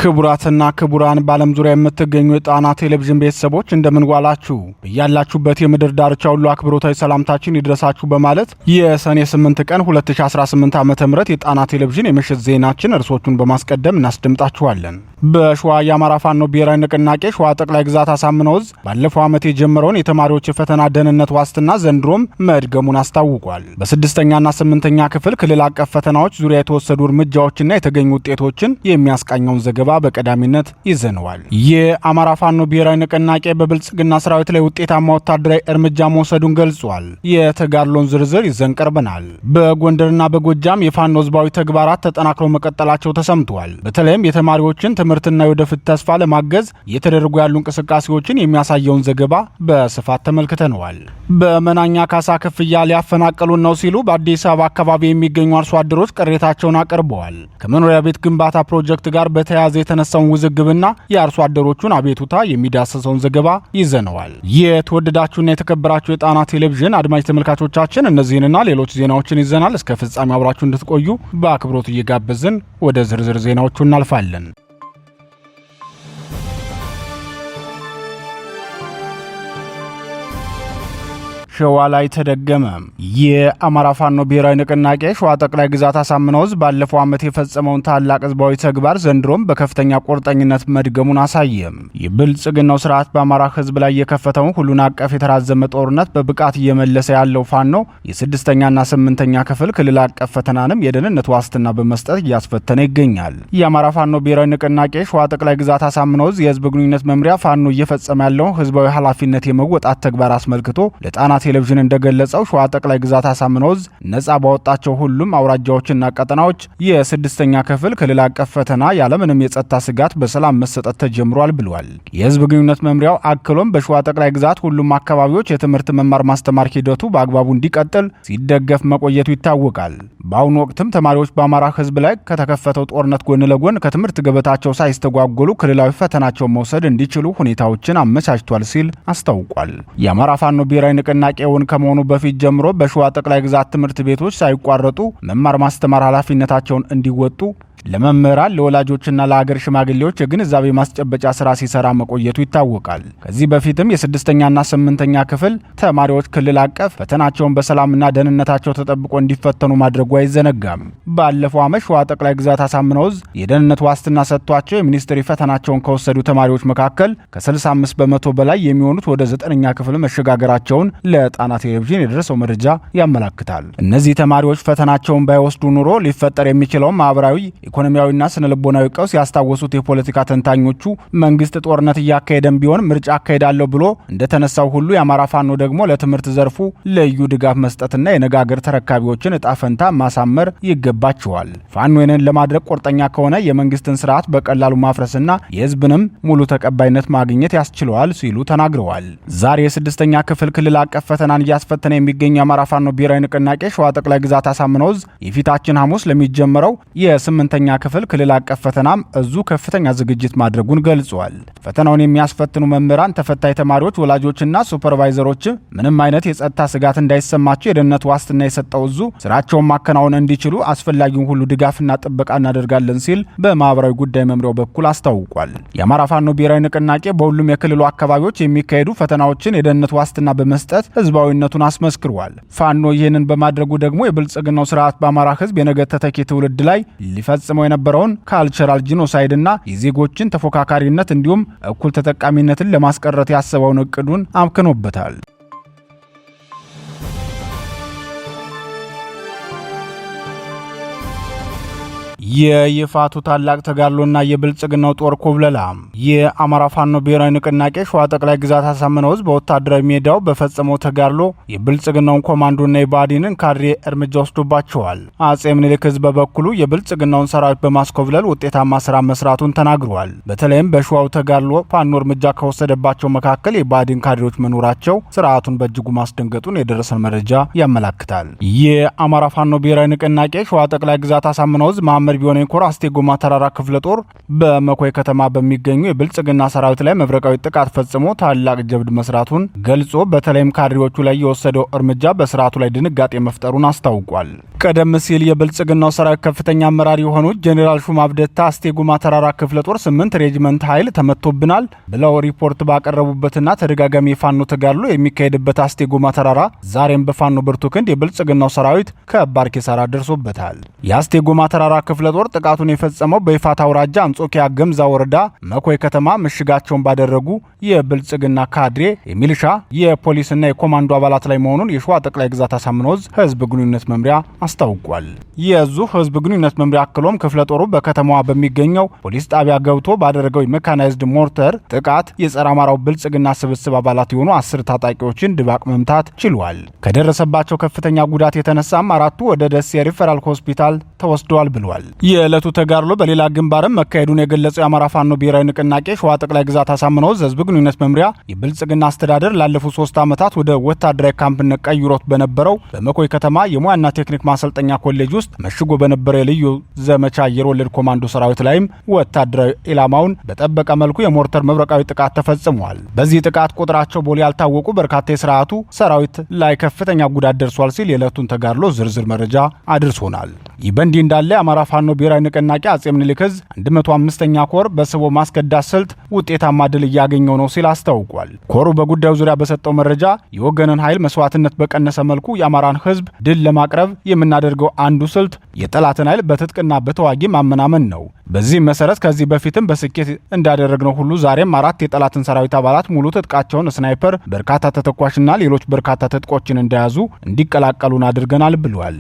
ክቡራትና ክቡራን በዓለም ዙሪያ የምትገኙ የጣና ቴሌቪዥን ቤተሰቦች እንደምን ዋላችሁ? በያላችሁበት የምድር ዳርቻ ሁሉ አክብሮታዊ ሰላምታችን ይድረሳችሁ በማለት የሰኔ 8 ቀን 2018 ዓ.ም የጣና ቴሌቪዥን የምሽት ዜናችን እርሶቹን በማስቀደም እናስደምጣችኋለን። በሸዋ የአማራ ፋኖ ብሔራዊ ንቅናቄ ሸዋ ጠቅላይ ግዛት አሳምነው ዕዝ ባለፈው ዓመት የጀመረውን የተማሪዎች የፈተና ደህንነት ዋስትና ዘንድሮም መድገሙን አስታውቋል። በ6ኛና 8ኛ ክፍል ክልል አቀፍ ፈተናዎች ዙሪያ የተወሰዱ እርምጃዎችና የተገኙ ውጤቶችን የሚያስቃኘውን ዘገባ በቀዳሚነት ይዘነዋል። የአማራ ፋኖ ብሔራዊ ንቅናቄ በብልጽግና ሰራዊት ላይ ውጤታማ ወታደራዊ እርምጃ መውሰዱን ገልጿል። የተጋድሎን ዝርዝር ይዘን ቀርበናል። በጎንደርና በጎጃም የፋኖ ህዝባዊ ተግባራት ተጠናክረው መቀጠላቸው ተሰምቷል። በተለይም የተማሪዎችን ትምህርትና የወደፊት ተስፋ ለማገዝ እየተደረጉ ያሉ እንቅስቃሴዎችን የሚያሳየውን ዘገባ በስፋት ተመልክተነዋል። በመናኛ ካሳ ክፍያ ሊያፈናቀሉን ነው ሲሉ በአዲስ አበባ አካባቢ የሚገኙ አርሶ አደሮች ቅሬታቸውን አቅርበዋል። ከመኖሪያ ቤት ግንባታ ፕሮጀክት ጋር በተያያዘ የተነሳውን ውዝግብና የአርሶ አደሮቹን አቤቱታ የሚዳሰሰውን ዘገባ ይዘነዋል። የተወደዳችሁና የተከበራችሁ የጣና ቴሌቪዥን አድማጭ ተመልካቾቻችን እነዚህንና ሌሎች ዜናዎችን ይዘናል። እስከ ፍጻሜ አብራችሁ እንድትቆዩ በአክብሮት እየጋበዝን ወደ ዝርዝር ዜናዎቹ እናልፋለን። ሸዋ ላይ ተደገመ። የአማራ ፋኖ ብሔራዊ ንቅናቄ ሸዋ ጠቅላይ ግዛት አሳምነው ዕዝ ባለፈው ዓመት የፈጸመውን ታላቅ ህዝባዊ ተግባር ዘንድሮም በከፍተኛ ቁርጠኝነት መድገሙን አሳየ። የብልጽግናው ስርዓት በአማራ ህዝብ ላይ የከፈተውን ሁሉን አቀፍ የተራዘመ ጦርነት በብቃት እየመለሰ ያለው ፋኖ የ6ኛና 8ኛ ክፍል ክልል አቀፍ ፈተናንም የደህንነት ዋስትና በመስጠት እያስፈተነ ይገኛል። የአማራ ፋኖ ብሔራዊ ንቅናቄ ሸዋ ጠቅላይ ግዛት አሳምነው ዕዝ የህዝብ ግንኙነት መምሪያ ፋኖ እየፈጸመ ያለውን ህዝባዊ ኃላፊነት የመወጣት ተግባር አስመልክቶ ለጣና ቴሌቪዥን እንደገለጸው ሸዋ ጠቅላይ ግዛት አሳምነው ዕዝ ነጻ ባወጣቸው ሁሉም አውራጃዎችና ቀጠናዎች የ6ኛ ክፍል ክልል አቀፍ ፈተና ያለምንም የጸጥታ ስጋት በሰላም መሰጠት ተጀምሯል ብሏል። የህዝብ ግንኙነት መምሪያው አክሎም በሸዋ ጠቅላይ ግዛት ሁሉም አካባቢዎች የትምህርት መማር ማስተማር ሂደቱ በአግባቡ እንዲቀጥል ሲደገፍ መቆየቱ ይታወቃል። በአሁኑ ወቅትም ተማሪዎች በአማራ ህዝብ ላይ ከተከፈተው ጦርነት ጎን ለጎን ከትምህርት ገበታቸው ሳይስተጓጎሉ ክልላዊ ፈተናቸውን መውሰድ እንዲችሉ ሁኔታዎችን አመቻችቷል ሲል አስታውቋል። የአማራ ፋኖ ብሔራዊ ንቅናቄ ውን ከመሆኑ በፊት ጀምሮ በሸዋ ጠቅላይ ግዛት ትምህርት ቤቶች ሳይቋረጡ መማር ማስተማር ኃላፊነታቸውን እንዲወጡ ለመምህራን ለወላጆችና ለሀገር ሽማግሌዎች የግንዛቤ ማስጨበጫ ስራ ሲሰራ መቆየቱ ይታወቃል። ከዚህ በፊትም የ6ኛና 8ኛ ክፍል ተማሪዎች ክልል አቀፍ ፈተናቸውን በሰላምና ደህንነታቸው ተጠብቆ እንዲፈተኑ ማድረጉ አይዘነጋም። ባለፈው ዓመት ሸዋ ጠቅላይ ግዛት አሳምነው ዕዝ የደህንነት ዋስትና ሰጥቷቸው የሚኒስትሪ ፈተናቸውን ከወሰዱ ተማሪዎች መካከል ከ65 በመቶ በላይ የሚሆኑት ወደ 9ኛ ክፍል መሸጋገራቸውን ለጣና ቴሌቪዥን የደረሰው መረጃ ያመላክታል። እነዚህ ተማሪዎች ፈተናቸውን ባይወስዱ ኑሮ ሊፈጠር የሚችለውን ማህበራዊ ኢኮኖሚያዊና ስነ ልቦናዊ ቀውስ ያስታወሱት የፖለቲካ ተንታኞቹ መንግስት ጦርነት እያካሄደም ቢሆን ምርጫ አካሄዳለሁ ብሎ እንደተነሳው ሁሉ የአማራ ፋኖ ደግሞ ለትምህርት ዘርፉ ልዩ ድጋፍ መስጠትና የነጋገር ተረካቢዎችን እጣ ፈንታ ማሳመር ይገባቸዋል። ፋኖ ይህንን ለማድረግ ቁርጠኛ ከሆነ የመንግስትን ስርዓት በቀላሉ ማፍረስና የህዝብንም ሙሉ ተቀባይነት ማግኘት ያስችለዋል ሲሉ ተናግረዋል። ዛሬ የ6ኛ ክፍል ክልል አቀፍ ፈተናን እያስፈተነ የሚገኘው የአማራ ፋኖ ብሔራዊ ንቅናቄ ሸዋ ጠቅላይ ግዛት አሳምነው ዕዝ የፊታችን ሐሙስ ለሚጀመረው የ8ኛ ክፍል ክልል አቀፍ ፈተናም እዙ ከፍተኛ ዝግጅት ማድረጉን ገልጿል። ፈተናውን የሚያስፈትኑ መምህራን፣ ተፈታኝ ተማሪዎች፣ ወላጆችና ሱፐርቫይዘሮች ምንም አይነት የጸጥታ ስጋት እንዳይሰማቸው የደህንነት ዋስትና የሰጠው እዙ ስራቸውን ማከናወን እንዲችሉ አስፈላጊውን ሁሉ ድጋፍና ጥበቃ እናደርጋለን ሲል በማህበራዊ ጉዳይ መምሪያው በኩል አስታውቋል። የአማራ ፋኖ ብሔራዊ ንቅናቄ በሁሉም የክልሉ አካባቢዎች የሚካሄዱ ፈተናዎችን የደህንነት ዋስትና በመስጠት ህዝባዊነቱን አስመስክሯል። ፋኖ ይህንን በማድረጉ ደግሞ የብልጽግናው ስርዓት በአማራ ህዝብ የነገ ተተኪ ትውልድ ላይ ሊፈጽመው የነበረውን ካልቸራል ጂኖሳይድና የዜጎችን ተፎካካሪነት እንዲሁም እኩል ተጠቃሚነትን ለማስቀረት ያሰበውን እቅዱን አምክኖበታል። የይፋቱ ታላቅ ተጋድሎና የብልጽግናው ጦር ኮብለላ። የአማራ ፋኖ ብሔራዊ ንቅናቄ ሸዋ ጠቅላይ ግዛት አሳምነው ዕዝ በወታደራዊ ሜዳው በፈጸመው ተጋድሎ የብልጽግናውን ኮማንዶና የባዲንን ካድሬ እርምጃ ወስዶባቸዋል። አጼ ምኒልክ ዕዝ በበኩሉ የብልጽግናውን ሰራዊት በማስኮብለል ውጤታማ ስራ መስራቱን ተናግረዋል። በተለይም በሸዋው ተጋድሎ ፋኖ እርምጃ ከወሰደባቸው መካከል የባዲን ካድሬዎች መኖራቸው ስርዓቱን በእጅጉ ማስደንገጡን የደረሰን መረጃ ያመላክታል። የአማራ ፋኖ ብሔራዊ ንቅናቄ ሸዋ ጠቅላይ ግዛት አሳምነው ዕዝ መሐመድ ቢሆነ ኮር አስቴጎማ ተራራ ክፍለ ጦር በመኮይ ከተማ በሚገኙ የብልጽግና ሰራዊት ላይ መብረቃዊ ጥቃት ፈጽሞ ታላቅ ጀብድ መስራቱን ገልጾ በተለይም ካድሬዎቹ ላይ የወሰደው እርምጃ በስርዓቱ ላይ ድንጋጤ መፍጠሩን አስታውቋል። ቀደም ሲል የብልጽግናው ሰራዊት ከፍተኛ አመራር የሆኑት ጄኔራል ሹማ አብደታ አስቴጎማ ተራራ ክፍለ ጦር 8 ሬጅመንት ኃይል ተመቶብናል ብለው ሪፖርት ባቀረቡበትና ተደጋጋሚ የፋኖ ተጋድሎ የሚካሄድበት አስቴጎማ ተራራ ዛሬም በፋኖ ብርቱ ክንድ የብልጽግናው ሰራዊት ከባድ ኪሳራ ደርሶበታል። የአስቴጎማ ተራራ ክፍለ ጦር ጥቃቱን የፈጸመው በይፋት አውራጃ አንጾኪያ ገምዛ ወረዳ መኮይ ከተማ ምሽጋቸውን ባደረጉ የብልጽግና ካድሬ የሚሊሻ የፖሊስና የኮማንዶ አባላት ላይ መሆኑን የሸዋ ጠቅላይ ግዛት አሳምነው ዕዝ ህዝብ ግንኙነት መምሪያ አስታውቋል። የዙ ህዝብ ግንኙነት መምሪያ አክሎም ክፍለ ጦሩ በከተማዋ በሚገኘው ፖሊስ ጣቢያ ገብቶ ባደረገው የሜካናይዝድ ሞርተር ጥቃት የጸረ አማራው ብልጽግና ስብስብ አባላት የሆኑ 10 ታጣቂዎችን ድባቅ መምታት ችሏል። ከደረሰባቸው ከፍተኛ ጉዳት የተነሳም 4ቱ ወደ ደሴ ሪፈራል ሆስፒታል ተወስደዋል ብሏል። የዕለቱ ተጋድሎ በሌላ ግንባርም መካሄዱን የገለጸው የአማራ ፋኖ ብሔራዊ ንቅናቄ ሸዋ ጠቅላይ ግዛት አሳምነው ዕዝ ህዝብ ግንኙነት መምሪያ የብልጽግና አስተዳደር ላለፉት 3 ዓመታት ወደ ወታደራዊ ካምፕነት ቀይሮት በነበረው በመኮይ ከተማ የሙያና ቴክኒክ ማሰልጠኛ ኮሌጅ ውስጥ መሽጎ በነበረው የልዩ ዘመቻ አየር ወለድ ኮማንዶ ሰራዊት ላይም ወታደራዊ ኢላማውን በጠበቀ መልኩ የሞርተር መብረቃዊ ጥቃት ተፈጽሟል። በዚህ ጥቃት ቁጥራቸው ቦሌ ያልታወቁ በርካታ የስርዓቱ ሰራዊት ላይ ከፍተኛ ጉዳት ደርሷል ሲል የዕለቱን ተጋድሎ ዝርዝር መረጃ አድርሶናል። ይህ በእንዲህ እንዳለ የአማራ ፋኖ ብሔራዊ ንቅናቄ አጼ ምኒልክ ዕዝ 105ኛ ኮር በስቦ ማስከዳት ስልት ውጤታማ ድል እያገኘው ነው ሲል አስታውቋል። ኮሩ በጉዳዩ ዙሪያ በሰጠው መረጃ የወገንን ኃይል መስዋዕትነት በቀነሰ መልኩ የአማራን ህዝብ ድል ለማቅረብ የምናደርገው አንዱ ስልት የጠላትን ኃይል በትጥቅና በተዋጊ ማመናመን ነው። በዚህ መሰረት ከዚህ በፊትም በስኬት እንዳደረግነው ሁሉ ዛሬም 4 የጠላትን ሰራዊት አባላት ሙሉ ትጥቃቸውን ስናይፐር፣ በርካታ ተተኳሽና ሌሎች በርካታ ትጥቆችን እንደያዙ እንዲቀላቀሉን አድርገናል ብሏል።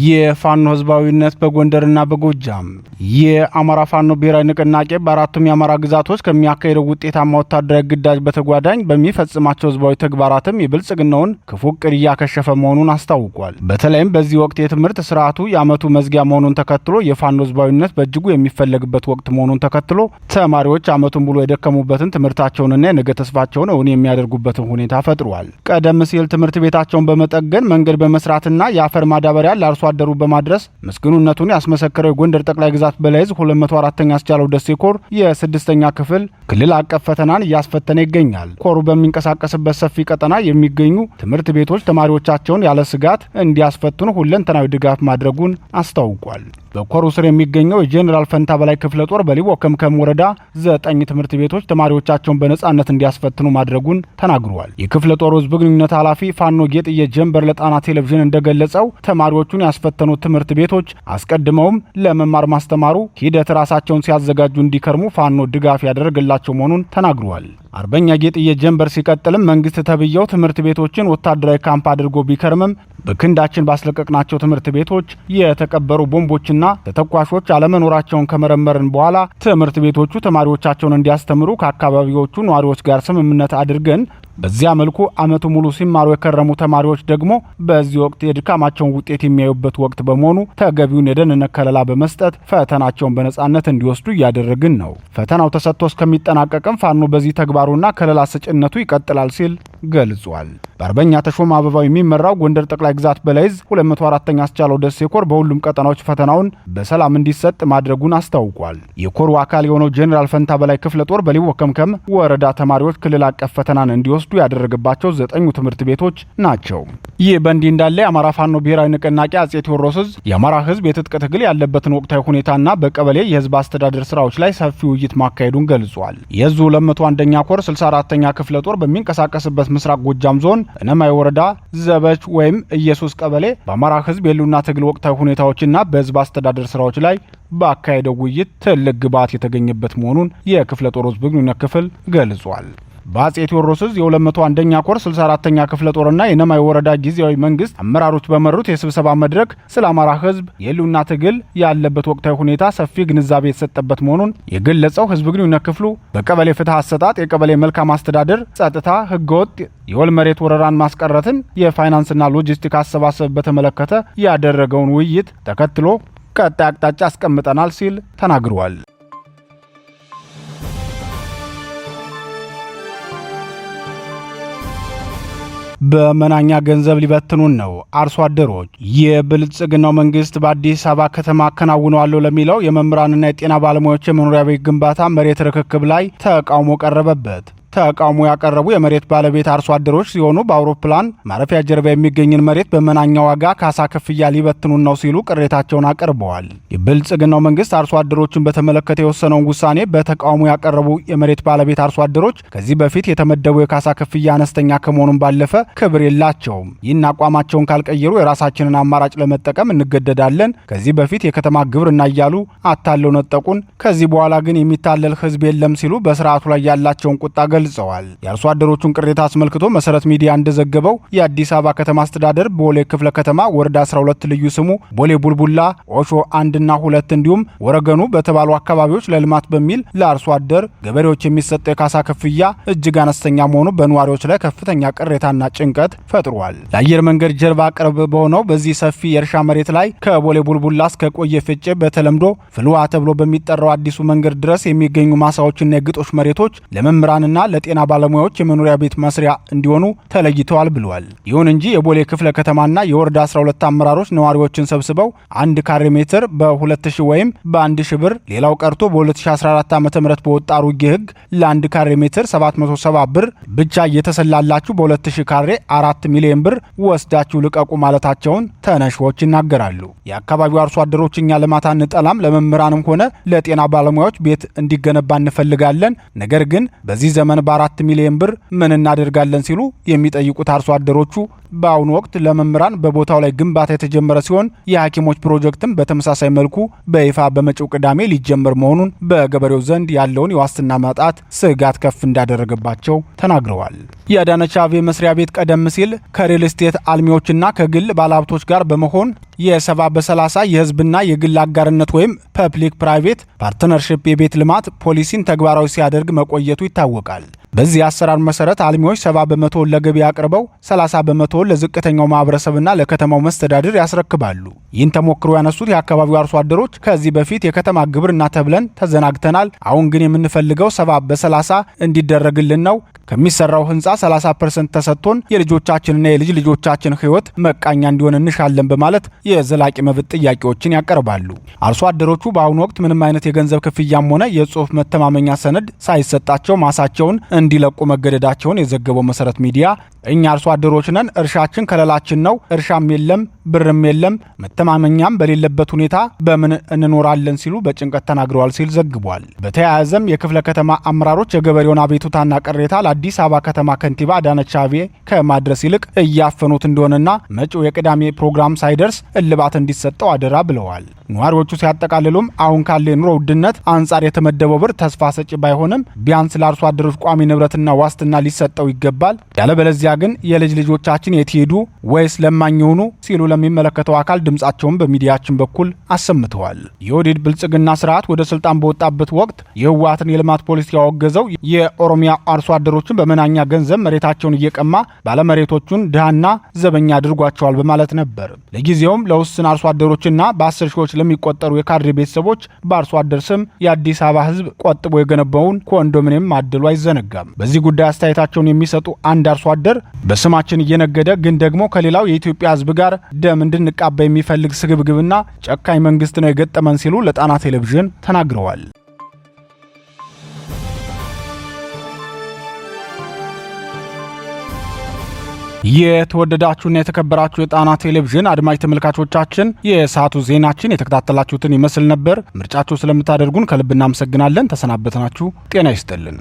የፋኖ ህዝባዊነት በጎንደርና በጎጃም የአማራ ፋኖ ብሔራዊ ንቅናቄ በአራቱም የአማራ ግዛቶች ከሚያካሄደው ውጤታማ ወታደራዊ ግዳጅ በተጓዳኝ በሚፈጽማቸው ህዝባዊ ተግባራትም የብልጽግናውን ክፉ ዕቅድ እያከሸፈ መሆኑን አስታውቋል። በተለይም በዚህ ወቅት የትምህርት ስርዓቱ የዓመቱ መዝጊያ መሆኑን ተከትሎ የፋኖ ህዝባዊነት በእጅጉ የሚፈለግበት ወቅት መሆኑን ተከትሎ ተማሪዎች ዓመቱን ሙሉ የደከሙበትን ትምህርታቸውንና የነገ ተስፋቸውን እውን የሚያደርጉበትን ሁኔታ ፈጥሯል። ቀደም ሲል ትምህርት ቤታቸውን በመጠገን መንገድ በመስራትና የአፈር ማዳበሪያ አርሶ አደሩ በማድረስ ምስግኑነቱን ያስመሰከረው የጎንደር ጠቅላይ ግዛት በላይ ዕዝ 204ኛ አስቻለው ደሴ ኮር የ6ኛ ክፍል ክልል አቀፍ ፈተናን እያስፈተነ ይገኛል። ኮሩ በሚንቀሳቀስበት ሰፊ ቀጠና የሚገኙ ትምህርት ቤቶች ተማሪዎቻቸውን ያለ ስጋት እንዲያስፈትኑ ሁለንተናዊ ድጋፍ ማድረጉን አስታውቋል። በኮሩ ስር የሚገኘው የጄኔራል ፈንታ በላይ ክፍለ ጦር በሊቦ ከምከም ወረዳ 9 ትምህርት ቤቶች ተማሪዎቻቸውን በነጻነት እንዲያስፈትኑ ማድረጉን ተናግሯል። የክፍለ ጦሩ ህዝብ ግንኙነት ኃላፊ ፋኖ ጌጥዬ ጀንበር ለጣና ቴሌቪዥን እንደገለጸው ተማሪዎቹን ያስፈተኑት ትምህርት ቤቶች አስቀድመውም ለመማር ማስተማሩ ሂደት ራሳቸውን ሲያዘጋጁ እንዲከርሙ ፋኖ ድጋፍ ያደረገላቸው መሆኑን ተናግሯል። አርበኛ ጌጥዬ ጀንበር ሲቀጥልም መንግስት ተብየው ትምህርት ቤቶችን ወታደራዊ ካምፕ አድርጎ ቢከርምም በክንዳችን ባስለቀቅናቸው ትምህርት ቤቶች የተቀበሩ ቦምቦችና ተተኳሾች አለመኖራቸውን ከመረመርን በኋላ ትምህርት ቤቶቹ ተማሪዎቻቸውን እንዲያስተምሩ ከአካባቢዎቹ ነዋሪዎች ጋር ስምምነት አድርገን በዚያ መልኩ ዓመቱ ሙሉ ሲማሩ የከረሙ ተማሪዎች ደግሞ በዚህ ወቅት የድካማቸውን ውጤት የሚያዩበት ወቅት በመሆኑ ተገቢውን የደህንነት ከለላ በመስጠት ፈተናቸውን በነጻነት እንዲወስዱ እያደረግን ነው። ፈተናው ተሰጥቶ እስከሚጠናቀቅም ፋኖ በዚህ ተግባሩና ከለላ ሰጭነቱ ይቀጥላል ሲል ገልጿል። በአርበኛ ተሾመ አበባው የሚመራው ጎንደር ጠቅላይ ግዛት በላይ ዕዝ 204ኛ አስቻለው ደሴ ኮር በሁሉም ቀጠናዎች ፈተናውን በሰላም እንዲሰጥ ማድረጉን አስታውቋል። የኮሩ አካል የሆነው ጄኔራል ፈንታ በላይ ክፍለ ጦር በሊቦ ከምከም ወረዳ ተማሪዎች ክልል አቀፍ ፈተናን እንዲወስዱ ያደረገባቸው 9 ትምህርት ቤቶች ናቸው። ይህ በእንዲህ እንዳለ የአማራ ፋኖ ብሔራዊ ንቅናቄ አጼ ቴዎድሮስ ዕዝ የአማራ ህዝብ የትጥቅ ትግል ያለበትን ወቅታዊ ሁኔታና በቀበሌ የህዝብ አስተዳደር ስራዎች ላይ ሰፊ ውይይት ማካሄዱን ገልጿል። የዕዙ 201ኛ ኮር 64ኛ ክፍለ ጦር በሚንቀሳቀስበት ምስራቅ ጎጃም ዞን እነማይ ወረዳ ዘበች ወይም ኢየሱስ ቀበሌ በአማራ ህዝብ የሉና ትግል ወቅታዊ ሁኔታዎችና በህዝብ አስተዳደር ስራዎች ላይ ባካሄደው ውይይት ትልቅ ግብዓት የተገኘበት መሆኑን የክፍለ ጦር ህዝብ ግንኙነት ክፍል ገልጿል። በአጼ ቴዎድሮስ ዕዝ የ201ኛ ኮር 64ኛ ክፍለ ጦርና የነማይ ወረዳ ጊዜያዊ መንግስት አመራሮች በመሩት የስብሰባ መድረክ ስለ አማራ ህዝብ የህልውና ትግል ያለበት ወቅታዊ ሁኔታ ሰፊ ግንዛቤ የተሰጠበት መሆኑን የገለጸው ህዝብ ግንኙነት ክፍሉ በቀበሌ ፍትህ አሰጣጥ፣ የቀበሌ መልካም አስተዳደር፣ ጸጥታ፣ ህገወጥ የወል መሬት ወረራን ማስቀረትን፣ የፋይናንስና ሎጂስቲክ አሰባሰብ በተመለከተ ያደረገውን ውይይት ተከትሎ ቀጣይ አቅጣጫ አስቀምጠናል ሲል ተናግሯል። በመናኛ ገንዘብ ሊበትኑን ነው አርሶ አደሮች። የብልጽግናው መንግስት በአዲስ አበባ ከተማ አከናውነዋለሁ ለሚለው የመምህራንና የጤና ባለሙያዎች የመኖሪያ ቤት ግንባታ መሬት ርክክብ ላይ ተቃውሞ ቀረበበት። ተቃውሞ ያቀረቡ የመሬት ባለቤት አርሶ አደሮች ሲሆኑ በአውሮፕላን ማረፊያ ጀርባ የሚገኝን መሬት በመናኛ ዋጋ ካሳ ክፍያ ሊበትኑን ነው ሲሉ ቅሬታቸውን አቅርበዋል። የብልጽግናው መንግስት አርሶ አደሮችን በተመለከተ የወሰነውን ውሳኔ በተቃውሞ ያቀረቡ የመሬት ባለቤት አርሶ አደሮች ከዚህ በፊት የተመደበው የካሳ ክፍያ አነስተኛ ከመሆኑን ባለፈ ክብር የላቸውም። ይህን አቋማቸውን ካልቀየሩ የራሳችንን አማራጭ ለመጠቀም እንገደዳለን። ከዚህ በፊት የከተማ ግብርና እያሉ አታለው ነጠቁን። ከዚህ በኋላ ግን የሚታለል ህዝብ የለም ሲሉ በስርዓቱ ላይ ያላቸውን ቁጣ ገልጸዋል። የአርሶ አደሮቹን ቅሬታ አስመልክቶ መሰረት ሚዲያ እንደዘገበው የአዲስ አበባ ከተማ አስተዳደር ቦሌ ክፍለ ከተማ ወረዳ 12 ልዩ ስሙ ቦሌ ቡልቡላ፣ ኦሾ 1 እና 2 እንዲሁም ወረገኑ በተባሉ አካባቢዎች ለልማት በሚል ለአርሶ አደር ገበሬዎች የሚሰጠው የካሳ ክፍያ እጅግ አነስተኛ መሆኑ በነዋሪዎች ላይ ከፍተኛ ቅሬታና ጭንቀት ፈጥሯል። ለአየር መንገድ ጀርባ ቅርብ በሆነው በዚህ ሰፊ የእርሻ መሬት ላይ ከቦሌ ቡልቡላ እስከ ቆየ ፍጬ በተለምዶ ፍልዋ ተብሎ በሚጠራው አዲሱ መንገድ ድረስ የሚገኙ ማሳዎችና የግጦሽ መሬቶች ለመምህራንና ለጤና ባለሙያዎች የመኖሪያ ቤት መስሪያ እንዲሆኑ ተለይተዋል ብለዋል። ይሁን እንጂ የቦሌ ክፍለ ከተማና የወረዳ 12 አመራሮች ነዋሪዎችን ሰብስበው 1 ካሬ ሜትር በ2000 ወይም በ1000 ብር፣ ሌላው ቀርቶ በ2014 ዓ.ም በወጣ አሮጌ ህግ ለ1 ካሬ ሜትር 770 ብር ብቻ እየተሰላላችሁ በ2000 ካሬ 4 ሚሊዮን ብር ወስዳችሁ ልቀቁ ማለታቸውን ተነሾች ይናገራሉ። የአካባቢው አርሶ አደሮች እኛ ልማት አንጠላም፣ ለመምህራንም ሆነ ለጤና ባለሙያዎች ቤት እንዲገነባ እንፈልጋለን፣ ነገር ግን በዚህ ዘመን በ4 ሚሊዮን ብር ምን እናደርጋለን ሲሉ የሚጠይቁት አርሶ አደሮቹ በአሁኑ ወቅት ለመምህራን በቦታው ላይ ግንባታ የተጀመረ ሲሆን የሐኪሞች ፕሮጀክትም በተመሳሳይ መልኩ በይፋ በመጪው ቅዳሜ ሊጀመር መሆኑን በገበሬው ዘንድ ያለውን የዋስትና ማጣት ስጋት ከፍ እንዳደረገባቸው ተናግረዋል። የአዳነች አቤቤ መስሪያ ቤት ቀደም ሲል ከሪል ስቴት አልሚዎችና ከግል ባለሀብቶች ጋር በመሆን የ70/30 የህዝብና የግል አጋርነት ወይም ፐብሊክ ፕራይቬት ፓርትነርሺፕ የቤት ልማት ፖሊሲን ተግባራዊ ሲያደርግ መቆየቱ ይታወቃል። በዚህ አሰራር መሰረት አልሚዎች 70% ለገበያ አቅርበው 30% ለዝቅተኛው ማህበረሰብና ለከተማው መስተዳድር ያስረክባሉ። ይህን ተሞክሮ ያነሱት የአካባቢው አርሶ አደሮች ከዚህ በፊት የከተማ ግብርና ተብለን ተዘናግተናል፣ አሁን ግን የምንፈልገው 70/30 እንዲደረግልን ነው። ከሚሰራው ህንፃ 30% ተሰጥቶን የልጆቻችንና የልጅ ልጆቻችን ህይወት መቃኛ እንዲሆን እንሻለን በማለት የዘላቂ መብት ጥያቄዎችን ያቀርባሉ። አርሶ አደሮቹ በአሁኑ ወቅት ምንም አይነት የገንዘብ ክፍያም ሆነ የጽሁፍ መተማመኛ ሰነድ ሳይሰጣቸው ማሳቸውን እንዲለቁ መገደዳቸውን የዘገበው መሰረት ሚዲያ እኛ አርሶ አደሮች ነን፣ እርሻችን ከለላችን ነው፣ እርሻም የለም ብርም የለም፣ መተማመኛም በሌለበት ሁኔታ በምን እንኖራለን ሲሉ በጭንቀት ተናግረዋል ሲል ዘግቧል። በተያያዘም የክፍለ ከተማ አመራሮች የገበሬውን አቤቱታና ቅሬታ ለአዲስ አበባ ከተማ ከንቲባ አዳነች አቤቤ ከማድረስ ይልቅ እያፈኑት እንደሆነና መጪው የቅዳሜ ፕሮግራም ሳይደርስ እልባት እንዲሰጠው አደራ ብለዋል። ነዋሪዎቹ ሲያጠቃልሉም አሁን ካለ የኑሮ ውድነት አንጻር የተመደበው ብር ተስፋ ሰጪ ባይሆንም ቢያንስ ለአርሶ አደሮች ቋሚ ንብረትና ዋስትና ሊሰጠው ይገባል፣ ያለበለዚያ ግን የልጅ ልጆቻችን የት ሄዱ ወይስ ለማኝ ሆኑ ሲሉ ለሚመለከተው አካል ድምጻቸውን በሚዲያችን በኩል አሰምተዋል። የኦህዴድ ብልጽግና ስርዓት ወደ ስልጣን በወጣበት ወቅት የህወሓትን የልማት ፖሊሲ ያወገዘው የኦሮሚያ አርሶ አደሮችን በመናኛ ገንዘብ መሬታቸውን እየቀማ ባለመሬቶቹን ድሃና ዘበኛ አድርጓቸዋል በማለት ነበር። ለጊዜውም ለውስን አርሶ አደሮችና በ10 ሺዎች ለሚቆጠሩ የካድሬ ቤተሰቦች በአርሶ አደር ስም የአዲስ አበባ ህዝብ ቆጥቦ የገነባውን ኮንዶሚኒየም ማደሉ አይዘነጋም። በዚህ ጉዳይ አስተያየታቸውን የሚሰጡ አንድ አርሶ አደር በስማችን እየነገደ ግን ደግሞ ከሌላው የኢትዮጵያ ህዝብ ጋር ደም እንድንቃባ የሚፈልግ ስግብግብና ጨካኝ መንግስት ነው የገጠመን ሲሉ ለጣና ቴሌቪዥን ተናግረዋል። የተወደዳችሁና የተከበራችሁ የጣና ቴሌቪዥን አድማጭ ተመልካቾቻችን የሰዓቱ ዜናችን የተከታተላችሁትን ይመስል ነበር። ምርጫችሁ ስለምታደርጉን ከልብ እናመሰግናለን። ተሰናበትናችሁ። ጤና ይስጥልን።